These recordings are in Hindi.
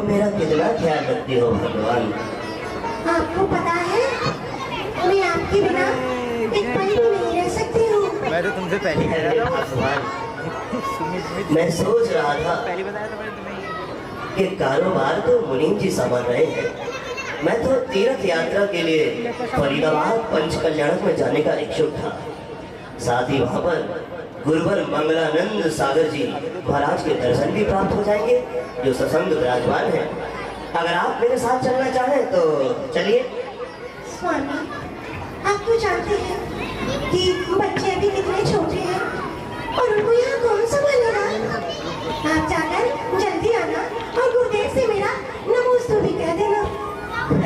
मेरा कितना ख्याल रखती हो भगवान। आपको पता है मैं आपके बिना एक पल भी नहीं रह सकती हूँ। मैं तो तुमसे पहले ही कह रहा था भगवान, मैं सोच रहा था पहले बताया था मैंने तुम्हें। कि कारोबार तो मुनीम जी संभाल रहे हैं, मैं तो तीर्थ यात्रा के लिए फरीदाबाद पंचकल्याण में जाने का इच्छुक था। साथ ही वहाँ पर गुरुवर मंगलानंद सागर जी महाराज के दर्शन भी प्राप्त हो जाएंगे जो सत्संग विराजमान है। अगर आप मेरे साथ चलना चाहें तो चलिए। स्वामी, आप तो जानते हैं कि बच्चे अभी कितने छोटे हैं और उनको यहाँ कौन संभालेगा। आप जाकर जल्दी आना और गुरुदेव से मेरा नमोस्तु भी कह देना।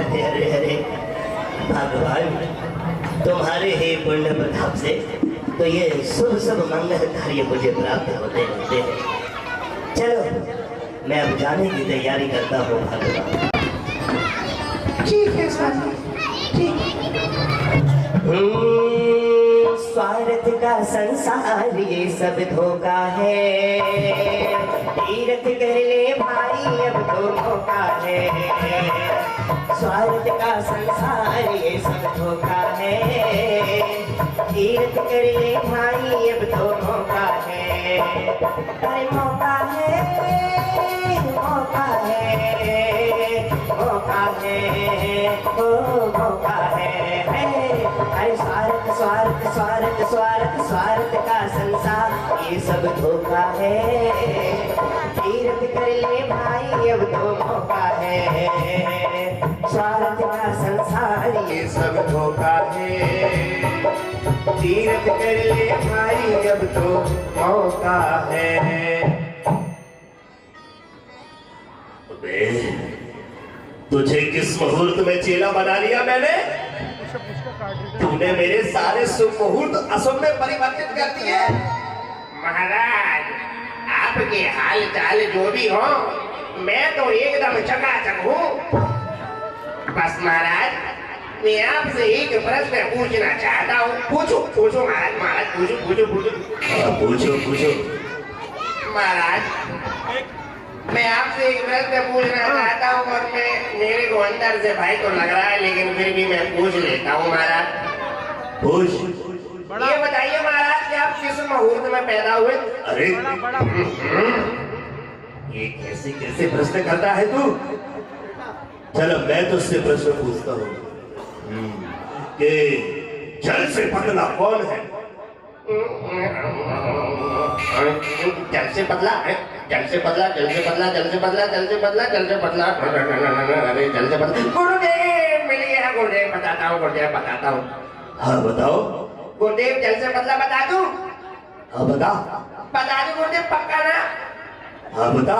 अरे अरे अरे भगवान, तुम्हारे ही पुण्य प्रताप से तो ये शुभ शुभ मंगल कार्य मुझे प्राप्त होते रहते हैं। चलो मैं अब जाने की तैयारी करता हूँ भगवान। ठीक है स्वामी, ठीक है। स्वार्थ का संसार ये सब धोखा है, तीर्थ कर ले भाई अब तो मौका है। स्वार्थ का संसार ये सब धोखा है, तीर्थ कर ले भाई अब तो मौका है। अरे मौका है, मौका है, मौका है, ओ मौका है। अरे स्वार्थ स्वार्थ स्वार्थ स्वार्थ स्वार्थ का संसार ये सब धोखा है, तीर्थ कर ले भाई अब तो मौका है। स्वार्थ का संसार ये सब धोखा है, तीर्थ कर ले भाई अब तो मौका है। तुझे किस मुहूर्त में चेला बना लिया मैंने? तूने मेरे सारे शुभ मुहूर्त अशुभ में परिवर्तित कर दिए। महाराज, आपके हाल चाल जो भी हो, मैं तो एकदम चकाचक हूँ। बस महाराज, मैं आपसे एक प्रश्न पूछना चाहता हूँ। पूछो पूछो महाराज, महाराज पूछो पूछो पूछो। पूछो पूछो महाराज, मैं आपसे एक प्रश्न पूछना चाहता हूँ और मेरे को अंदर से भाई तो लग रहा है, लेकिन फिर भी मैं पूछ लेता हूँ महाराज। पूछ। ये बताइए महाराज कि आप किस मुहूर्त में पैदा हुए? अरे ये कैसे कैसे प्रश्न करता है तू? चलो मैं तुझसे प्रश्न पूछता हूँ कि जल से पतला कौन है? जल से पतला है, जल से पतला, जल से पतला, जल से पतला, जल से पतला, जल से पतला, अरे जल से पतला। गुरुदेव मिल गया, गुरुदेव बताता हूँ, गुरुदेव बताता हूँ। हाँ बताओ। गुरुदेव जल से पतला बता दूं? हाँ बता। बता दूं गुरुदेव, पक्का ना? हाँ बता।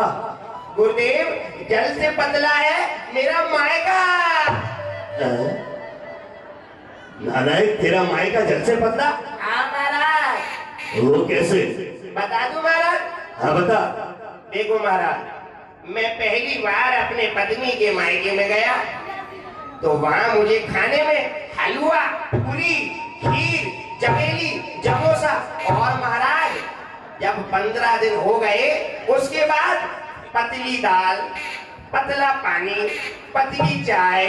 गुरुदेव जल से पतला है मेरा मायका। नालायक, तेरा मायका जल से पतला? हाँ महाराज। वो कैसे? बता दूं महाराज? हाँ बता। देखो महाराज, मैं पहली बार अपने पत्नी के मायके में गया तो वहाँ मुझे खाने में हलवा, पूरी, खीर, चमेली, समोसा और महाराज जब 15 दिन हो गए उसके बाद पतली दाल, पतला पानी, पतली चाय,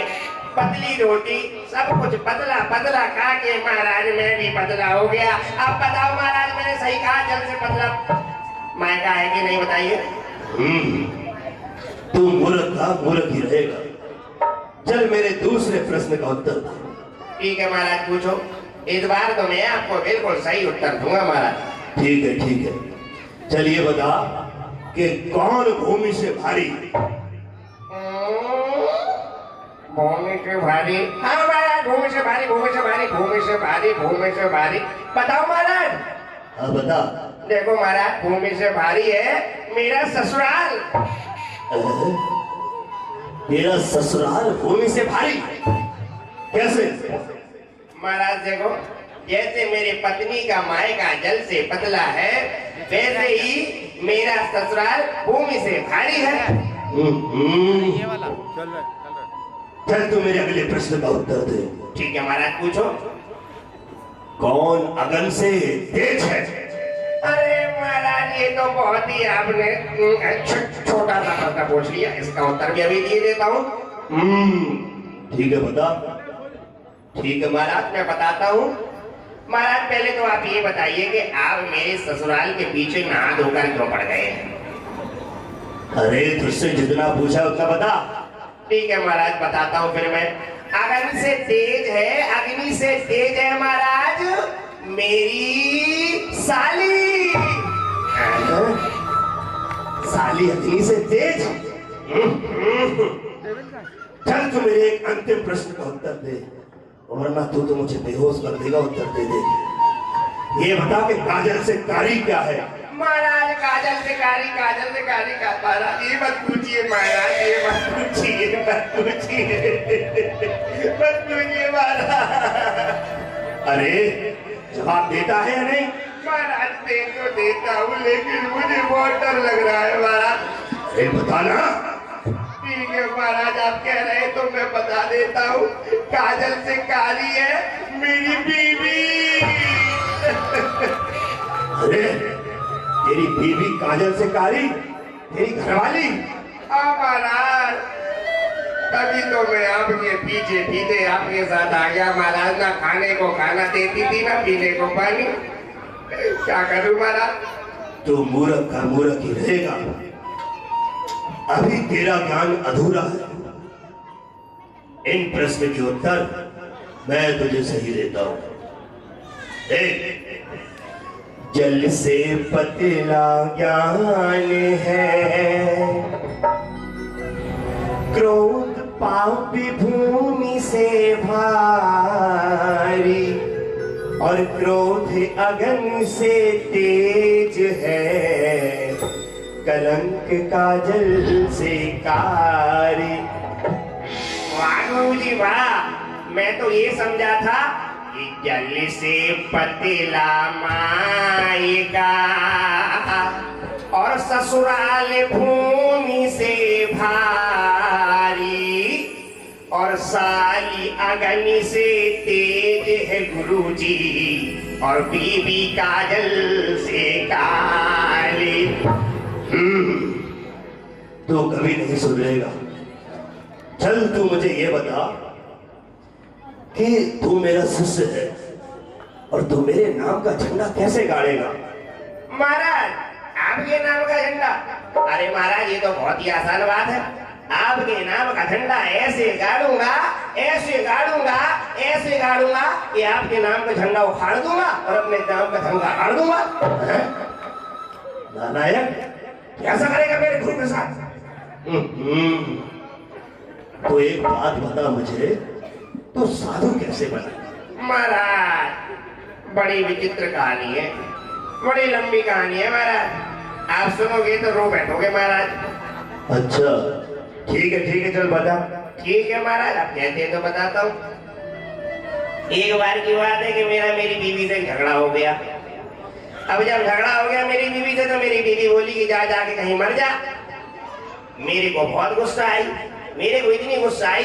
पतली रोटी, सब कुछ पतला पतला खा के महाराज मैं भी पतला हो गया। अब बताओ महाराज, मैंने सही कहा जल से पतला मायका है कि नहीं बताइए? तू मूर्ख था, मूर्ख ही रहेगा। चल मेरे दूसरे प्रश्न का उत्तर दे। ठीक है महाराज, पूछो। इस बार तो मैं आपको बिल्कुल सही उत्तर दूंगा महाराज। ठीक है ठीक है। चलिए बता कि कौन भूमि से भारी? भूमि से भारी? हाँ महाराज, भूमि से भारी, भूमि से भारी, भूमि से भारी, भूमि से भारी। बताओ महाराज। हाँ बता। देखो महाराज, भूमि से भारी है मेरा ससुराल। तेरा ससुराल भूमि से भारी कैसे? महाराज देखो, जैसे मेरी पत्नी का मायका जल से पतला है, वैसे ही मेरा ससुराल भूमि से भारी है। ये वाला चल रहा है। चल तू मेरे अगले प्रश्न का उत्तर दे। ठीक है महाराज, पूछो। कौन अगन से तेज है अरे महाराज ये तो बहुत ही आपने छोटा सा प्रश्न पूछ लिया, इसका उत्तर भी अभी दिए देता हूँ। ठीक है बता। ठीक है महाराज मैं बताता हूँ। महाराज पहले तो आप ये बताइए कि आप मेरे ससुराल के पीछे नहा धोकर क्यों पड़ गए? अरे तुझसे जितना पूछा उतना बता। ठीक है महाराज बताता हूँ फिर मैं। अग्नि से तेज है, अग्नि से तेज है महाराज मेरी साली। साली अग्नि से तेज? चल तू मेरे एक अंतिम प्रश्न का उत्तर दे, वरना तू तो मुझे बेहोश कर देगा। उत्तर दे दे। ये बता कि काजल से कारी क्या है? महाराज काजल से कारी का महाराज ये मत पूछिए महाराज, ये मत पूछिए महाराज। अरे जवाब देता है या नहीं? महाराज दे तो देता हूँ, लेकिन मुझे बहुत डर लग रहा है महाराज। अरे बताना। ठीक है महाराज आप कह रहे हैं तो मैं बता देता हूँ। काजल से कारी है मेरी बीवी। अरे तेरी बीवी काजल से कारी? तेरी घरवाली? हाँ महाराज, तभी तो मैं आपके पीछे आपके साथ आ गया महाराज। ना खाने को खाना देती थी, ना पीने को पानी। क्या करूं महाराज? तो मूर्ख का मूर्ख ही रहेगा। अभी तेरा ज्ञान अधूरा है। इन प्रश्न के उत्तर मैं तुझे सही देता हूं। देख, जल से पतला ज्ञान है, क्रोध पापी भूमि से भारी, और क्रोध अगन से तेज है, कलंक काजल से कारी। वाह जी वाह, मैं तो ये समझा था कि जल से पतला माएगा और ससुराल भूमि से भारी, और साली अग्नि से तेज है गुरुजी, और बीबी काजल से काली। तो कभी नहीं सुधरेगा। चल तू मुझे ये बता कि तू मेरा शिष्य है और तू मेरे नाम का झंडा कैसे गाड़ेगा? महाराज आपके नाम का झंडा? अरे महाराज ये तो बहुत ही आसान बात है। आपके नाम का झंडा ऐसे गाड़ूंगा कि आपके नाम का झंडा उखाड़ दूंगा और अपने नाम का झंडा गाड़ दूंगा। नालायक, कैसा करेगा मेरे गुरु के साथ? तो एक बात बता मुझे, तो साधु कैसे बना? महाराज बड़ी विचित्र कहानी है, बड़ी लंबी कहानी है महाराज। आप सुनोगे तो रो बैठोगे महाराज। अच्छा ठीक है चल बता। ठीक है महाराज, आप कहते हैं तो बताता हूँ। एक बार की बात है कि मेरी बीवी से झगड़ा हो गया। अब जब झगड़ा हो गया मेरी बीवी से, तो मेरी बीवी बोली कि जाके कहीं मर जा। मेरे को बहुत गुस्सा आई, मेरे को इतनी गुस्सा आई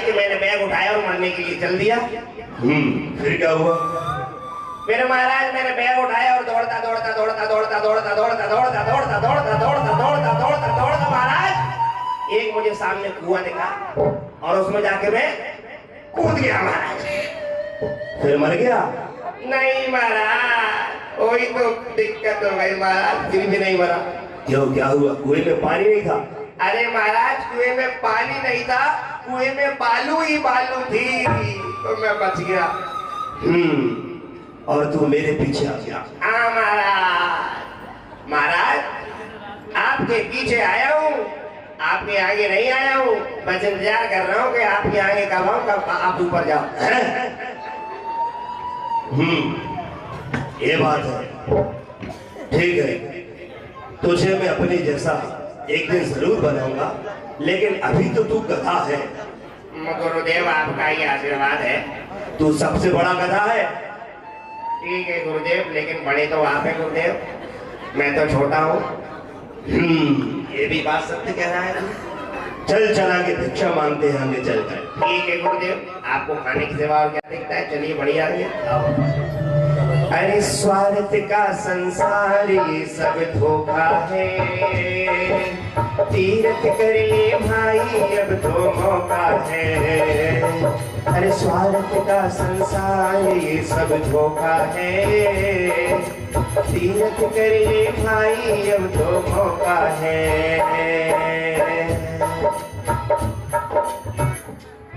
कि मैंने बैग उठाया और मरने के लिए चल दिया। फिर क्या हुआ? फिर महाराज मैंने बैग उठाया और दौड़ता महाराज एक मुझे सामने कुआं दिखा और उसमें जाके मैं कूद गया महाराज। फिर मर गया? नहीं महाराज, वही तो दिक्कत हो गई महाराज, फिर भी नहीं मरा। क्यों, क्या हुआ? कुएं में पानी नहीं था? अरे महाराज कुएं में पानी नहीं था, कुएं में बालू ही बालू थी, तो मैं बच गया। और तू मेरे पीछे आ गया? हाँ महाराज आपके पीछे आया हूँ, आपके आगे नहीं आया हूँ। बस इंतजार कर रहा हूँ कि आपके आगे कब आऊँ, कब आप ऊपर जाओ। ये बात है, ठीक है। तुझे मैं अपने जैसा एक दिन जरूर बनाऊंगा, लेकिन अभी तो तू गधा है। गुरुदेव आपका ही आशीर्वाद है। तू सबसे बड़ा गधा है। ठीक है गुरुदेव, लेकिन बड़े तो आप हैं गुरुदेव, मैं तो छोटा हूँ। ये भी बात सत्य कह रहा है। चल चला के भिक्षा मांगते हैं, हमें चल कर। ठीक है गुरुदेव, आपको खाने की सेवा और क्या दिखता है? चलिए बढ़िया है। अरे स्वार्थ का संसार ये सब धोखा है, तीर्थ कर ले भाई अब तो मौका है। अरे स्वार्थ का संसार ये सब धोखा है, तीर्थ कर ले भाई अब तो मौका है।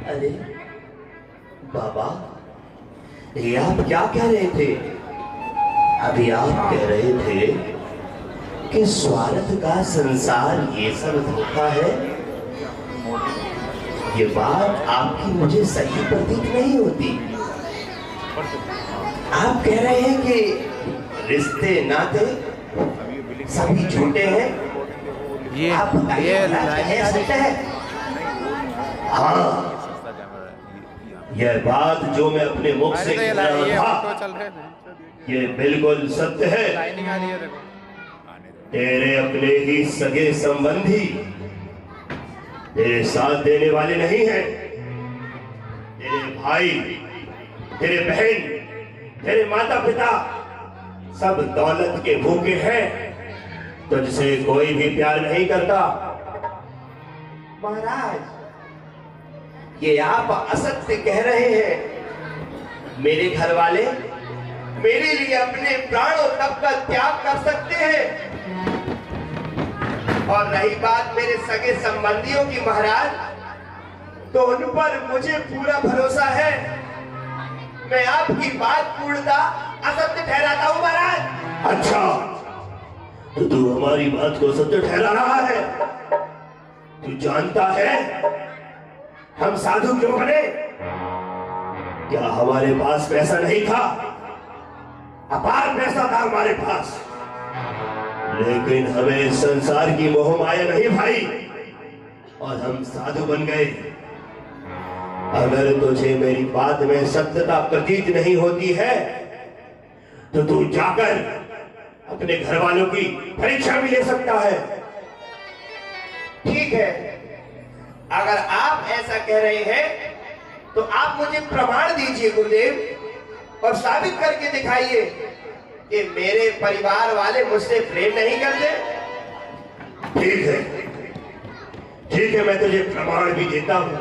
अरे बाबा, ये आप क्या कह रहे थे? अभी आप कह रहे थे कि स्वार्थ का संसार ये सब धोखा है। ये बात आपकी मुझे सही प्रतीत नहीं होती। आप कह रहे हैं कि रिश्ते नाते सभी झूठे हैं। आप बताइए, है सत्य है? हाँ, यह बात जो मैं अपने मुख से कह रहा था, ये बिल्कुल सत्य है। तेरे अपने ही सगे संबंधी तेरे साथ देने वाले नहीं हैं। तेरे भाई, तेरे बहन, तेरे माता पिता सब दौलत के भूखे हैं, तुझसे कोई भी प्यार नहीं करता। महाराज, ये आप असत्य कह रहे हैं। मेरे घर वाले मेरे लिए अपने प्राणों तक का त्याग कर सकते हैं। और रही बात मेरे सगे संबंधियों की महाराज, तो उन पर मुझे पूरा भरोसा है। मैं आपकी बात पूर्णता असत्य ठहराता हूं महाराज। अच्छा, तो तू हमारी बात को सत्य ठहरा रहा है? तू जानता है हम साधु क्यों बने? क्या हमारे पास पैसा नहीं था? अपार पैसा था हमारे पास, लेकिन हमें संसार की मोह माया नहीं भाई, और हम साधु बन गए। अगर तुझे मेरी बात में सत्यता प्रतीत नहीं होती है, तो तू जाकर अपने घर वालों की परीक्षा भी ले सकता है। ठीक है, अगर आप ऐसा कह रहे हैं तो आप मुझे प्रमाण दीजिए गुरुदेव, और साबित करके दिखाइए कि मेरे परिवार वाले मुझसे प्रेम नहीं करते। ठीक है, ठीक है, मैं तुझे प्रमाण भी देता हूं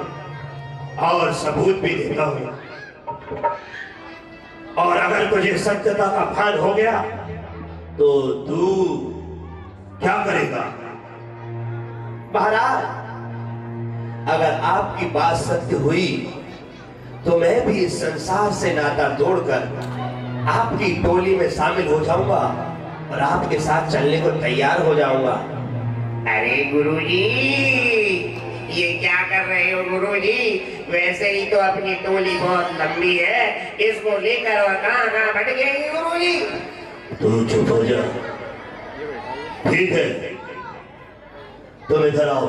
और सबूत भी देता हूं। और अगर तुझे सत्यता का भान हो गया तो तू क्या करेगा? महाराज, अगर आपकी बात सत्य हुई तो मैं भी इस संसार से नाता तोड़कर आपकी टोली में शामिल हो जाऊंगा और आपके साथ चलने को तैयार हो जाऊंगा। अरे गुरुजी, ये क्या कर रहे हो गुरुजी? वैसे ही तो अपनी टोली बहुत लंबी है, इसको लेकर और कहां भटक गए गुरुजी? तू चुप हो जा। ठीक है, तुम इधर आओ,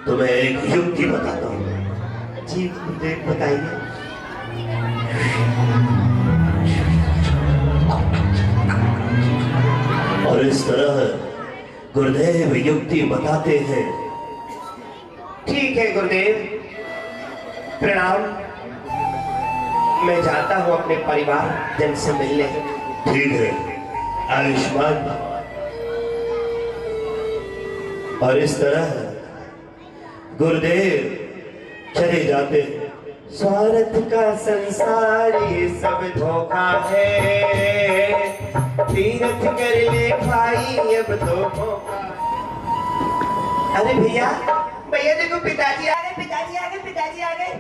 तुम्हें एक युक्ति बताता हूं। जी गुरुदेव, बताइए। और इस तरह गुरुदेव युक्ति बताते हैं। ठीक है गुरुदेव, प्रणाम। मैं जाता हूँ अपने परिवार जन से मिलने। ठीक है, आयुष्मान भव। और इस तरह गुरुदेव चले जाते हैं। स्वार्थ का संसार ये सब धोखा है, तीर्थ कर ले भाई अब तो मौका। अरे भैया, भैया देखो पिताजी आ गए, पिताजी आ गए, पिताजी आ गए।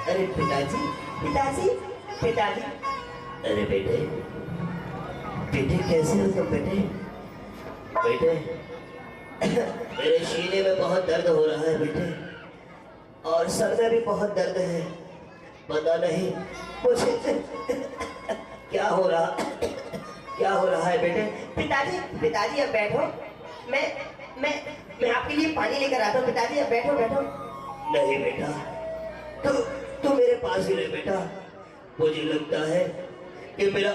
अरे पिताजी, पिताजी, पिताजी। अरे बेटे, बेटे कैसे हो तुम बेटे? बेटे, मेरे सीने में बहुत दर्द हो रहा है बेटे, और सर में भी बहुत दर्द है। पता नहीं मुझे क्या हो रहा है बेटे। पिताजी, पिताजी अब बैठो। मैं आपके लिए पानी लेकर आता हूँ। पिताजी अब बैठो, बैठो। नहीं बेटा, तू मेरे पास ही रह बेटा। मुझे लगता है कि मेरा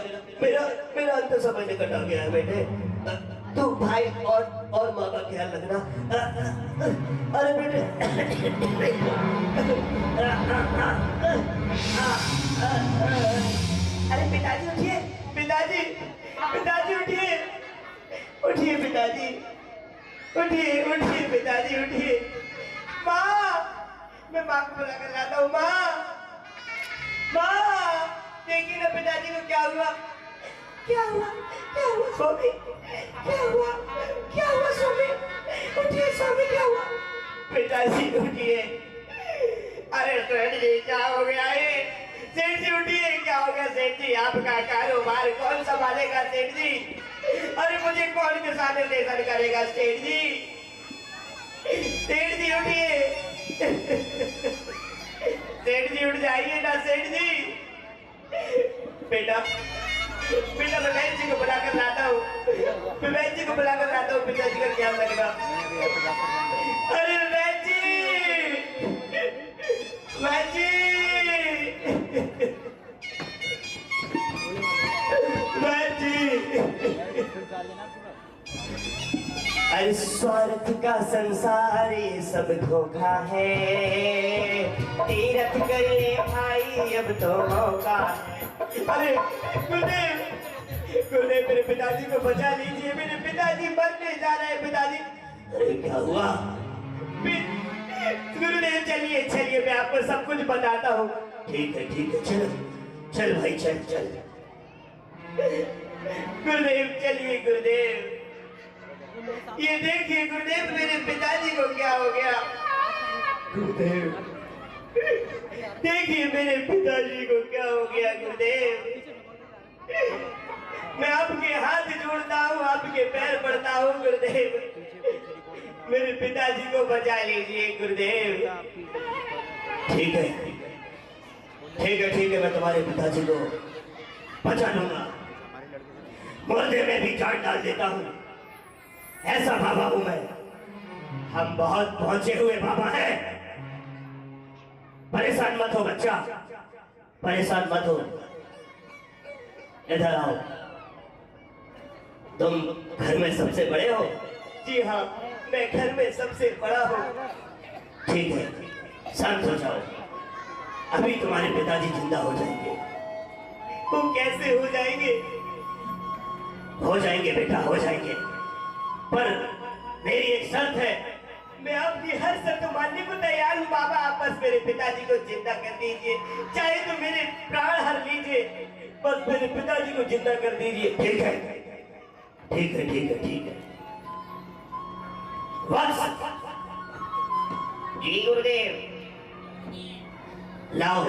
अंत समय निकट आ गया है बेटे। तू भाई और माँ का ख्याल रखना। अरे बेटे, अरे पिताजी उठिए, उठिए उठिए पिताजी उठिए। माँ, मैं माँ को बुला कर लाता हूँ। माँ, माँ, देखिए ना पिताजी को क्या हुआ। क्या हुआ? क्या हुआ स्वामी, क्या हुआ? क्या हुआ स्वामी? उठिए स्वामी, क्या हुआ? पिताजी उठिए। अरे सेठ जी क्या हो गया ये? सेठ जी उठिए, क्या हो गया सेठ जी? आपका कारोबार कौन संभालेगा सेठ जी? अरे मुझे कौन किसान निर्देशन करेगा सेठ जी? सेठ जी उठिए। सेठ जी उठ जाइए ना सेठ जी। बेटा, बेटा मैं वैद्य जी को बुला कर लाता हूँ। मैं वैद्य जी को बुला कर लाता हूँ, पिताजी का ख्याल रखना। अरे वैद्य जी, वैद्य जी, वैद्य जी। अरे स्वार्थ का संसार ये सब धोखा है। तीरथ कर ले भाई अब तो मौका है। अरे गुरुदेव, गुरुदेव मेरे पिताजी को बचा लीजिए, मेरे पिताजी मरने जा रहे हैं पिताजी। अरे क्या हुआ? गुरुदेव चलिए चलिए, मैं आपको सब कुछ बताता हूँ। ठीक है चल चल भाई चल चल। गुरुदेव चलिए गुरुदेव। ये देखिए गुरुदेव मेरे पिताजी को क्या हो गया। गुरुदेव देखिए मेरे पिताजी को क्या हो गया गुरुदेव। मैं आपके हाथ जोड़ता हूँ, आपके पैर पड़ता हूँ गुरुदेव, मेरे पिताजी को बचा लीजिए गुरुदेव। ठीक है मैं तुम्हारे पिताजी को बचा लूंगा। मुर्दे में भी जान डाल देता हूँ। ऐसा बाबा हूं मैं। हम बहुत पहुंचे हुए बाबा हैं। परेशान मत हो बच्चा, परेशान मत हो। इधर आओ। तुम घर में सबसे बड़े हो? जी हाँ, मैं घर में सबसे बड़ा हूँ। ठीक है, शांत हो जाओ। अभी तुम्हारे पिताजी जिंदा हो जाएंगे। वो कैसे हो जाएंगे? हो जाएंगे बेटा, हो जाएंगे, पर मेरी एक शर्त है। मैं आपकी हर शर्त मानने को तैयार हूँ बाबा। आप बस मेरे पिताजी को जिंदा कर दीजिए, चाहे तो मेरे प्राण हर लीजिए, बस मेरे पिताजी को जिंदा कर दीजिए। ठीक है बस। जी गुरुदेव। लाओ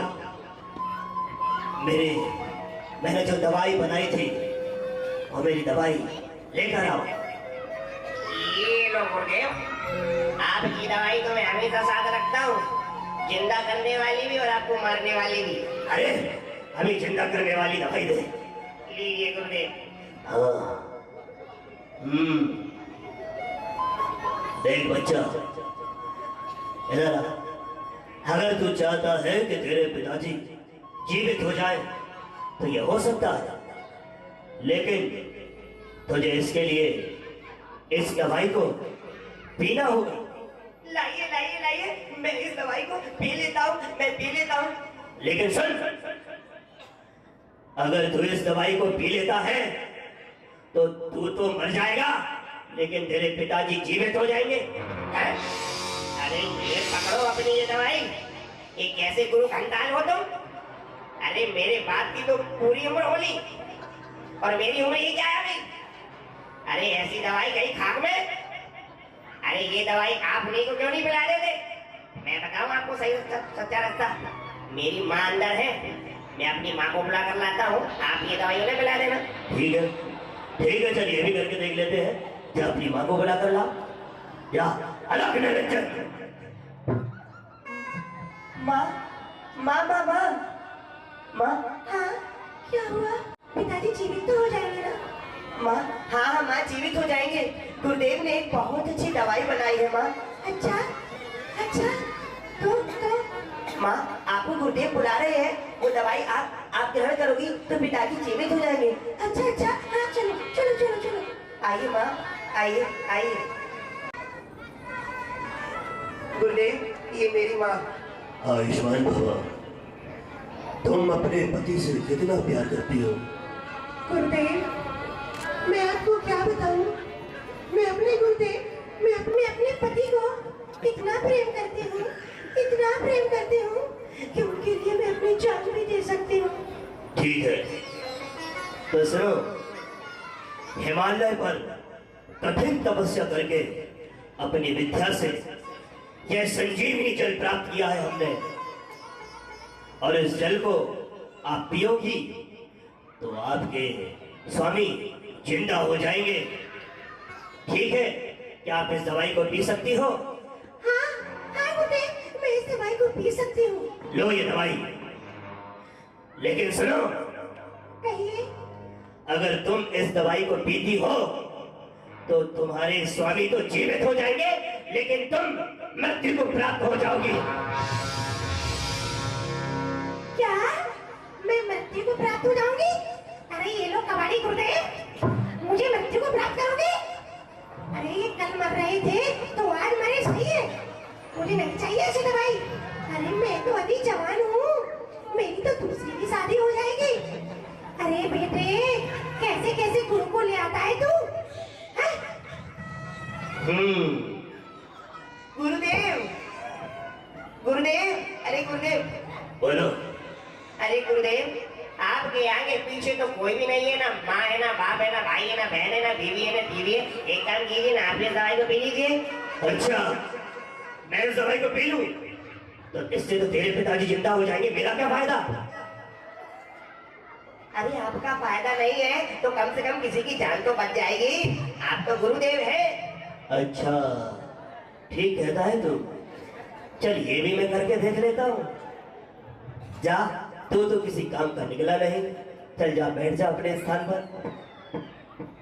मैंने जो दवाई बनाई थी वो मेरी दवाई लेकर आओ। ये लो गुरुदेव, आपकी दवाई तो मैं हमेशा साथ रखता हूँ, जिंदा करने वाली भी और आपको मारने वाली भी। अरे अभी जिंदा करने वाली दवाई दे। लीजिए गुरुदेव। हाँ। देख बच्चा, इधर आ। अगर तू चाहता है कि तेरे पिताजी जीवित हो जाए तो यह हो सकता है, लेकिन तुझे इसके लिए इस दवाई को पीना होगा। लाइए लाइए लाइए, मैं इस दवाई को पी लेता हूँ, मैं पी लेता हूँ। लेकिन सुन, अगर तू इस दवाई को पी लेता है तो तू तो मर जाएगा, लेकिन तेरे पिताजी जीवित हो जाएंगे। अरे ये पकड़ो अपनी ये दवाई। ये कैसे गुरु घंटाल हो तुम? अरे मेरे बाप की तो पूरी उम्र होली और मेरी उम्र ही क्या है अभी? अरे ऐसी दवाई गई खाक में। अरे ये दवाई आप नहीं को क्यों नहीं पिला देते? मैं बताऊं आपको सही सच्चा रास्ता। मेरी माँ अंदर है, मैं अपनी माँ को बुला कर लाता हूँ, आप ये दवाई उन्हें पिला देना। ठीक है चलिए भी करके देख लेते हैं। क्या अपनी माँ को बुला कर लाओ या अलग माँ माँ माँ माँ माँ। हाँ, क्या हुआ? पिताजी जीवित तो हो जाएंगे ना? माँ हाँ माँ जीवित हो जाएंगे। गुरुदेव ने एक बहुत अच्छी दवाई बनाई है माँ। अच्छा, तो माँ आपको गुरुदेव बुला रहे हैं, वो दवाई आप ग्रहण करोगी तो पिताजी जीवित हो जाएंगे। अच्छा, हाँ चलो। आइए माँ, आइए। गुरुदेव ये मेरी माँ। आयुष्मान भवा। तुम अपने पति से कितना प्यार करती हो? गुरुदेव, मैं आपको क्या बताऊं? मैं अपने गुरुदेव मैं अपने पति को इतना प्रेम करती हूँ, इतना प्रेम करती हूँ कि उनके लिए मैं अपनी जान भी दे सकती हूँ। ठीक है, तो सुनो, हिमालय पर कठिन तपस्या करके अपनी विद्या से यह संजीवनी जल प्राप्त किया है हमने, और इस जल को आप पियोगी तो आपके स्वामी जिंदा हो जाएंगे। ठीक है, क्या आप इस दवाई को पी सकती हो? हाँ हाँ गुरुदेव, मैं इस दवाई को पी सकती हूँ। लो ये दवाई, लेकिन सुनो, कहिए। अगर तुम इस दवाई को पीती हो तो तुम्हारे स्वामी तो जीवित हो जाएंगे, लेकिन तुम मृत्यु को प्राप्त हो जाओगी। क्या मैं मृत्यु को प्राप्त हो जाऊंगी? अरे ये लो कबाड़ी गुरुदेव, मुझे मृत्यु को प्राप्त करोगे? अरे ये कल मर रहे थे तो आज मरे सही है, मुझे नहीं चाहिए ऐसी दवाई। अरे मैं तो अभी जवान हूँ, मेरी तो दूसरी भी शादी हो जाएगी। अरे बेटे, कैसे कैसे गुरु को ले आता है तू? हाँ? गुरुदेव, गुरुदेव, अरे गुरुदेव, बोलो। अरे गुरुदेव, आपके आगे पीछे तो कोई भी नहीं है, ना माँ है, ना बाप है, ना भाई है, ना बहन है, ना बीवी है, ना बीवी है। एक काम कीजिए ना, आप इस दवाई को पी लीजिए। अच्छा, मैं इस दवाई को पी लूं तो इससे तो तेरे पिताजी जिंदा हो जाएंगे, मेरा क्या फायदा? अरे आपका फायदा नहीं है तो कम से कम किसी की जान तो बच जाएगी। आप तो गुरुदेव हैं। अच्छा, ठीक कहता है तू। चल ये भी मैं करके देख लेता हूँ। जा, तू तो किसी काम का निकला नहीं, चल जा बैठ जा अपने स्थान पर।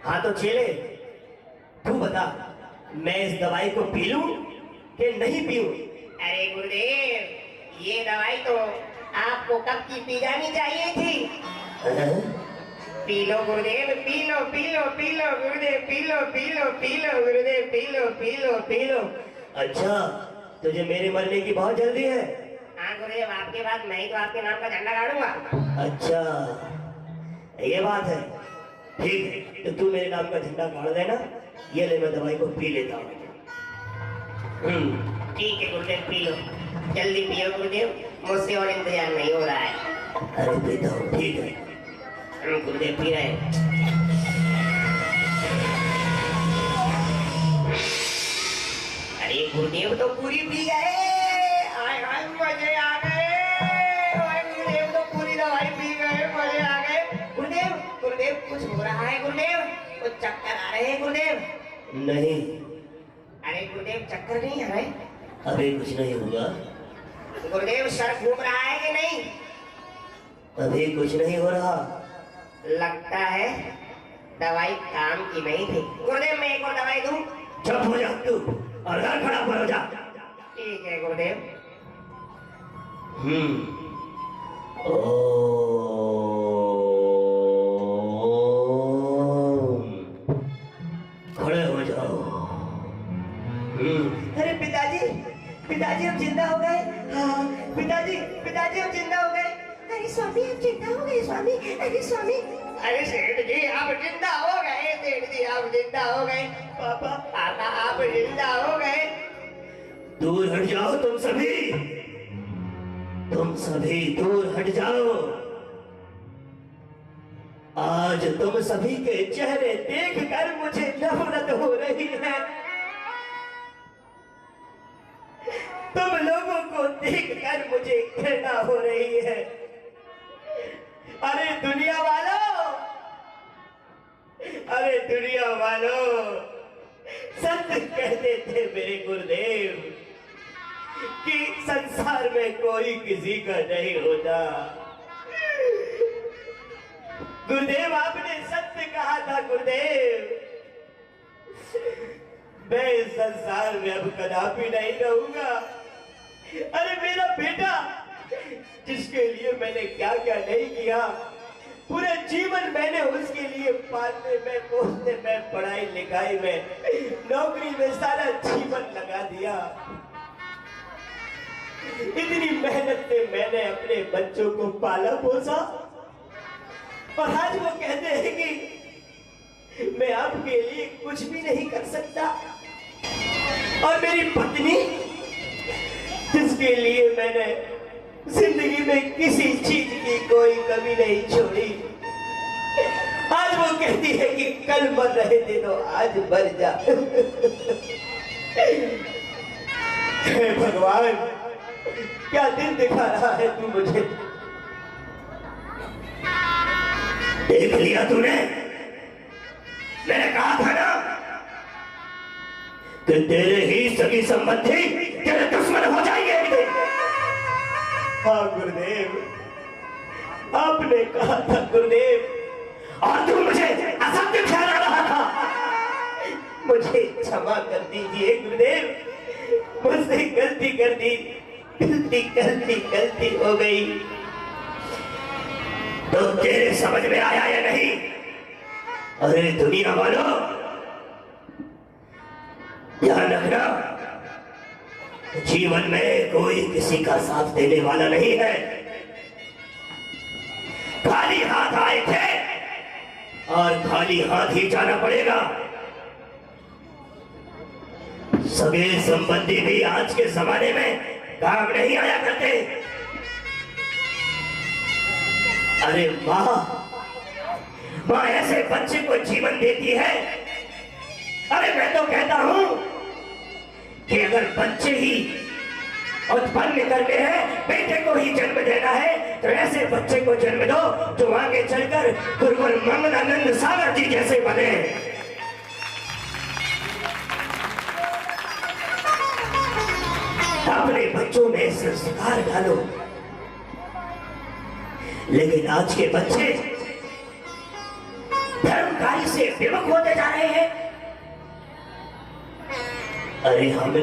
हाँ तो चेले, तू बता, मैं इस दवाई को पी लूं कि नहीं पीऊं? अरे गुरुदेव, ये दवाई तो आपको कब की पी जानी चाहिए थी। पी लो गुरुदेव, P low P low P low गुरुदेव, P low P low P low गुरुदेव, P low P low P low. अच्छा, तुझे मेरे मरने की बहुत जल्दी है? हाँ गुरुदेव, आपके बाद मैं ही तो आपके नाम का झंडा गाड़ूंगा। अच्छा, ये बात है। ठीक है, तो तू मेरे नाम का झंडा गाड़ देना। ये ले, मैं दवाई को पी लेता हूँ। ठीक है गुरुदेव, पी लो, जल्दी पियो गुरुदेव, मुझसे और इंतजार नहीं हो रहा है। अरे पीता हूँ, ठीक है। गुरुदेव पी रहे हैं। अरे गुरुदेव तो पूरी पी गए। आय हाय, मजे आ गए। आय गुरुदेव तो पूरी दवाई पी गए, मजे आ गए। गुरुदेव, गुरुदेव कुछ हो रहा है गुरुदेव, कुछ चक्कर आ रहे हैं गुरुदेव। नहीं। अरे गुरुदेव, चक्कर नहीं आ रहे? अभी कुछ नहीं होगा। गुरुदेव, सर घूम रहा है कि नहीं? अभी कुछ नहीं हो रहा। लगता है दवाई काम की नहीं थी। गुरुदेव, मैं एक और दवाई दूं? चुप हो जा तू और घर खड़ा पर हो जा। ठीक है गुरुदेव। खड़े हो जाओ। अरे पिताजी, पिताजी हम जिंदा हो गए। हाँ पिताजी, पिताजी हम जिंदा हो गए। अरे स्वामी, आप जिंदा हो गए स्वामी। अरे स्वामी, अरे सेठ जी आप जिंदा हो गए, सेठ जी आप जिंदा हो गए। पापा, पापा आप जिंदा हो गए। दूर हट जाओ तुम सभी, तुम सभी दूर हट जाओ। आज तुम सभी के चेहरे देखकर मुझे नफरत हो रही है। तुम लोगों को देखकर मुझे घृणा हो रही है। अरे दुनिया वालों, अरे दुनिया वालों, सत्य कहते थे मेरे गुरुदेव कि संसार में कोई किसी का नहीं होता। गुरुदेव, आपने सत्य कहा था गुरुदेव। मैं इस संसार में अब कदापि नहीं रहूंगा। अरे मेरा बेटा, जिसके लिए मैंने क्या क्या नहीं किया, पूरे जीवन मैंने उसके लिए पालने में, पोसने में, पढ़ाई लिखाई में, नौकरी में सारा जीवन लगा दिया। इतनी मेहनत से मैंने अपने बच्चों को पाला पोसा, और आज वो कहते हैं कि मैं आपके लिए कुछ भी नहीं कर सकता। और मेरी पत्नी, जिसके लिए मैंने जिंदगी में किसी चीज की कोई कमी नहीं छोड़ी, आज वो कहती है कि कल मर रहे थे तो आज मर जा। हे भगवान, क्या दिन दिखा रहा है तू मुझे। देख लिया तूने, मैंने कहा था ना कि तेरे ही सगी संबंधी तेरे दुश्मन हो जाएंगे एक दिन। हाँ गुरुदेव, आपने कहा था गुरुदेव, और तू मुझे असत्य ठहरा रहा था। मुझे क्षमा कर दीजिए गुरुदेव, मुझसे गलती कर दी, गलती हो गई। तो तेरे समझ में आया या नहीं? अरे दुनिया वालों, ध्यान रखना, जीवन में कोई किसी का साथ देने वाला नहीं है। खाली हाथ आए थे और खाली हाथ ही जाना पड़ेगा। सगे संबंधी भी आज के जमाने में काम नहीं आया करते। अरे माँ ऐसे बच्चे को जीवन देती है। अरे मैं तो कहता हूं कि अगर बच्चे ही उत्पन्न करने हैं, बेटे को ही जन्म देना है, तो ऐसे बच्चे को जन्म दो जो आगे चलकर गुरुवर मंगलानंद सागर जी जैसे बने। अपने बच्चों में संस्कार डालो। लेकिन आज के बच्चे धर्मकारी से विमुख होते जा रहे हैं। अरे हमने